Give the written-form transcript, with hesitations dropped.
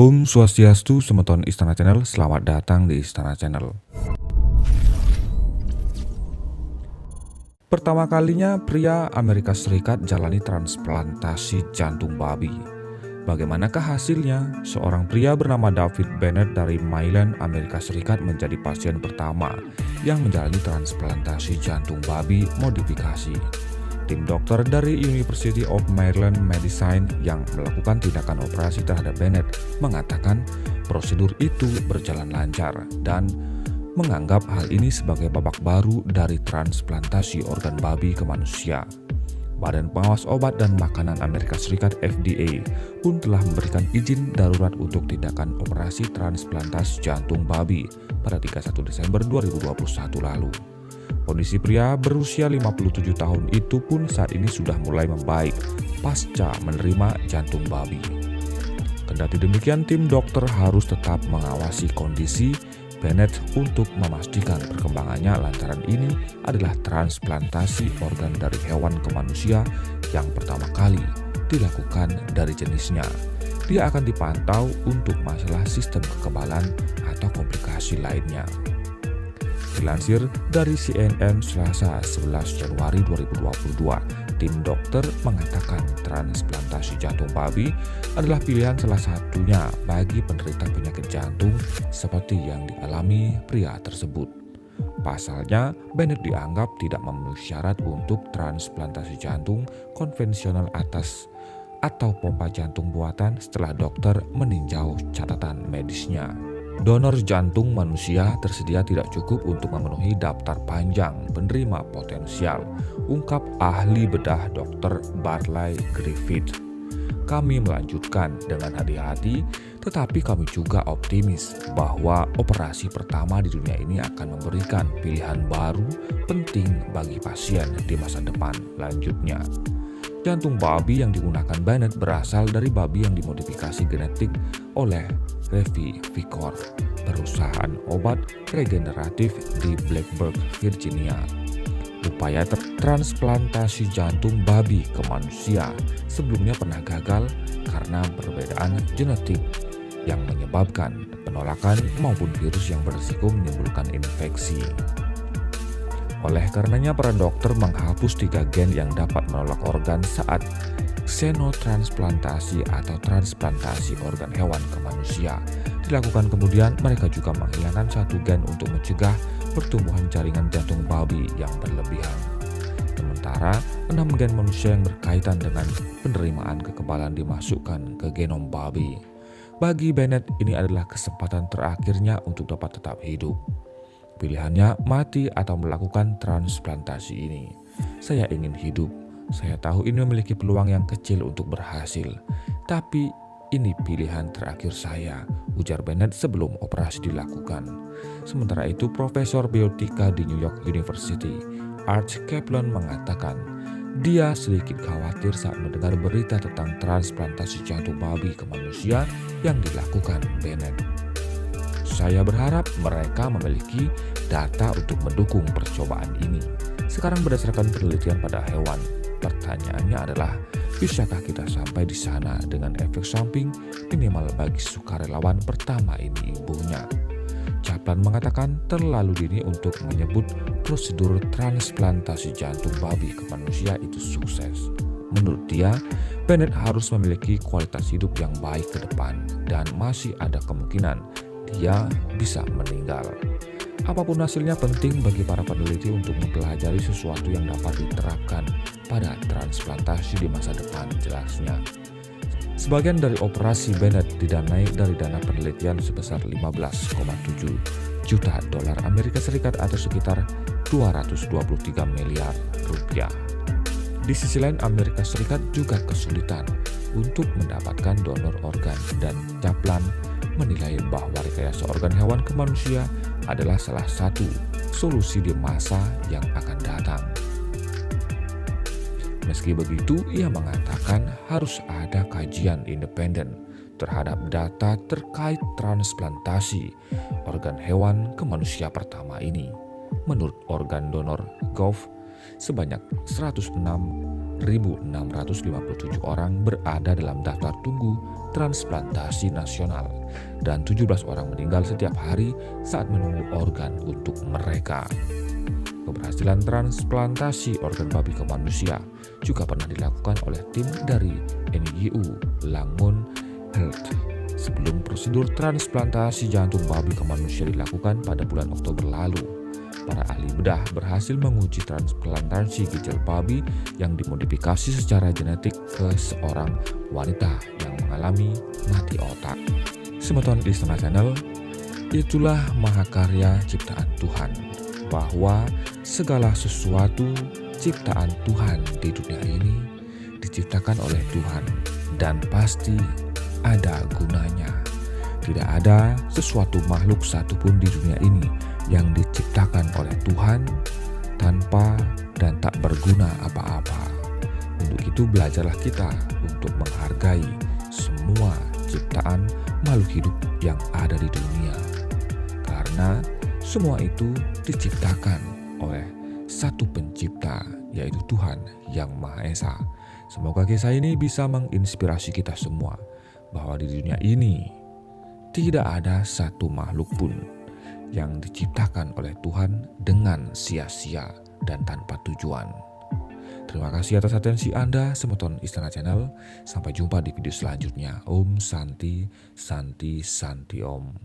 Om Swastiastu, Semeton Istana Channel, selamat datang di Istana Channel. Pertama kalinya pria Amerika Serikat jalani transplantasi jantung babi. Bagaimanakah hasilnya? Seorang pria bernama David Bennett dari Maryland, Amerika Serikat menjadi pasien pertama yang menjalani transplantasi jantung babi modifikasi. Tim dokter dari University of Maryland Medicine yang melakukan tindakan operasi terhadap Bennett mengatakan prosedur itu berjalan lancar dan menganggap hal ini sebagai babak baru dari transplantasi organ babi ke manusia. Badan Pengawas Obat dan Makanan Amerika Serikat (FDA) pun telah memberikan izin darurat untuk tindakan operasi transplantasi jantung babi pada 31 Desember 2021 lalu. Kondisi pria berusia 57 tahun itu pun saat ini sudah mulai membaik pasca menerima jantung babi. Kendati demikian, tim dokter harus tetap mengawasi kondisi Bennett untuk memastikan perkembangannya lantaran ini adalah transplantasi organ dari hewan ke manusia yang pertama kali dilakukan dari jenisnya. Dia akan dipantau untuk masalah sistem kekebalan atau komplikasi lainnya. Dilansir dari CNN Selasa 11 Januari 2022, tim dokter mengatakan transplantasi jantung babi adalah pilihan salah satunya bagi penderita penyakit jantung seperti yang dialami pria tersebut. Pasalnya, Bennett dianggap tidak memenuhi syarat untuk transplantasi jantung konvensional atas atau pompa jantung buatan setelah dokter meninjau catatan medisnya. Donor jantung manusia tersedia tidak cukup untuk memenuhi daftar panjang penerima potensial, ungkap ahli bedah Dr. Barley Griffith. Kami melanjutkan dengan hati-hati, tetapi kami juga optimis bahwa operasi pertama di dunia ini akan memberikan pilihan baru penting bagi pasien di masa depan, lanjutnya. Jantung babi yang digunakan Bennett berasal dari babi yang dimodifikasi genetik oleh Revivicor, perusahaan obat regeneratif di Blacksburg, Virginia. Upaya transplantasi jantung babi ke manusia sebelumnya pernah gagal karena perbedaan genetik yang menyebabkan penolakan maupun virus yang berisiko menimbulkan infeksi. Oleh karenanya para dokter menghapus 3 gen yang dapat menolak organ saat xenotransplantasi atau transplantasi organ hewan ke manusia dilakukan. Kemudian mereka juga menghilangkan 1 gen untuk mencegah pertumbuhan jaringan jantung babi yang berlebihan. Sementara 6 gen manusia yang berkaitan dengan penerimaan kekebalan dimasukkan ke genom babi. Bagi Bennett ini adalah kesempatan terakhirnya untuk dapat tetap hidup. Pilihannya mati atau melakukan transplantasi ini. Saya ingin hidup. Saya tahu ini memiliki peluang yang kecil untuk berhasil. Tapi ini pilihan terakhir saya, ujar Bennett sebelum operasi dilakukan. Sementara itu, Profesor Biotika di New York University, Art Kaplan mengatakan, dia sedikit khawatir saat mendengar berita tentang transplantasi jantung babi ke manusia yang dilakukan Bennett. Saya berharap mereka memiliki data untuk mendukung percobaan ini. Sekarang berdasarkan penelitian pada hewan, pertanyaannya adalah, bisakah kita sampai di sana dengan efek samping minimal bagi sukarelawan pertama ini, ibunya. Kaplan mengatakan terlalu dini untuk menyebut prosedur transplantasi jantung babi ke manusia itu sukses. Menurut dia, Bennett harus memiliki kualitas hidup yang baik ke depan dan masih ada kemungkinan dia bisa meninggal. Apapun hasilnya penting bagi para peneliti untuk mempelajari sesuatu yang dapat diterapkan pada transplantasi di masa depan, jelasnya. Sebagian dari operasi Bennett didanai dari dana penelitian sebesar 15,7 juta dolar Amerika Serikat atau sekitar 223 miliar rupiah. Di sisi lain, Amerika Serikat juga kesulitan untuk mendapatkan donor organ dan Kaplan menilai bahwa rekayasa organ hewan ke manusia adalah salah satu solusi di masa yang akan datang. Meski begitu, ia mengatakan harus ada kajian independen terhadap data terkait transplantasi organ hewan ke manusia pertama ini. Menurut organ donor Gov, sebanyak 106 4.657 orang berada dalam daftar tunggu transplantasi nasional dan 17 orang meninggal setiap hari saat menunggu organ untuk mereka. Keberhasilan transplantasi organ babi ke manusia juga pernah dilakukan oleh tim dari NGU Langun Health. Sebelum prosedur transplantasi jantung babi ke manusia dilakukan pada bulan Oktober lalu, para ahli bedah berhasil menguji transplantasi ginjal babi yang dimodifikasi secara genetik ke seorang wanita yang mengalami mati otak. Semeton Istana Channel, itulah mahakarya ciptaan Tuhan, bahwa segala sesuatu ciptaan Tuhan di dunia ini diciptakan oleh Tuhan dan pasti ada gunanya. Tidak ada sesuatu makhluk satupun di dunia ini yang diciptakan oleh Tuhan tanpa dan tak berguna apa-apa. Untuk itu belajarlah kita untuk menghargai semua ciptaan makhluk hidup yang ada di dunia. Karena semua itu diciptakan oleh satu pencipta, yaitu Tuhan yang Maha Esa. Semoga kisah ini bisa menginspirasi kita semua bahwa di dunia ini tidak ada satu makhluk pun yang diciptakan oleh Tuhan dengan sia-sia dan tanpa tujuan. Terima kasih atas atensi Anda, Semeton Istana Channel. Sampai jumpa di video selanjutnya. Om Santi, Santi, Santi Om.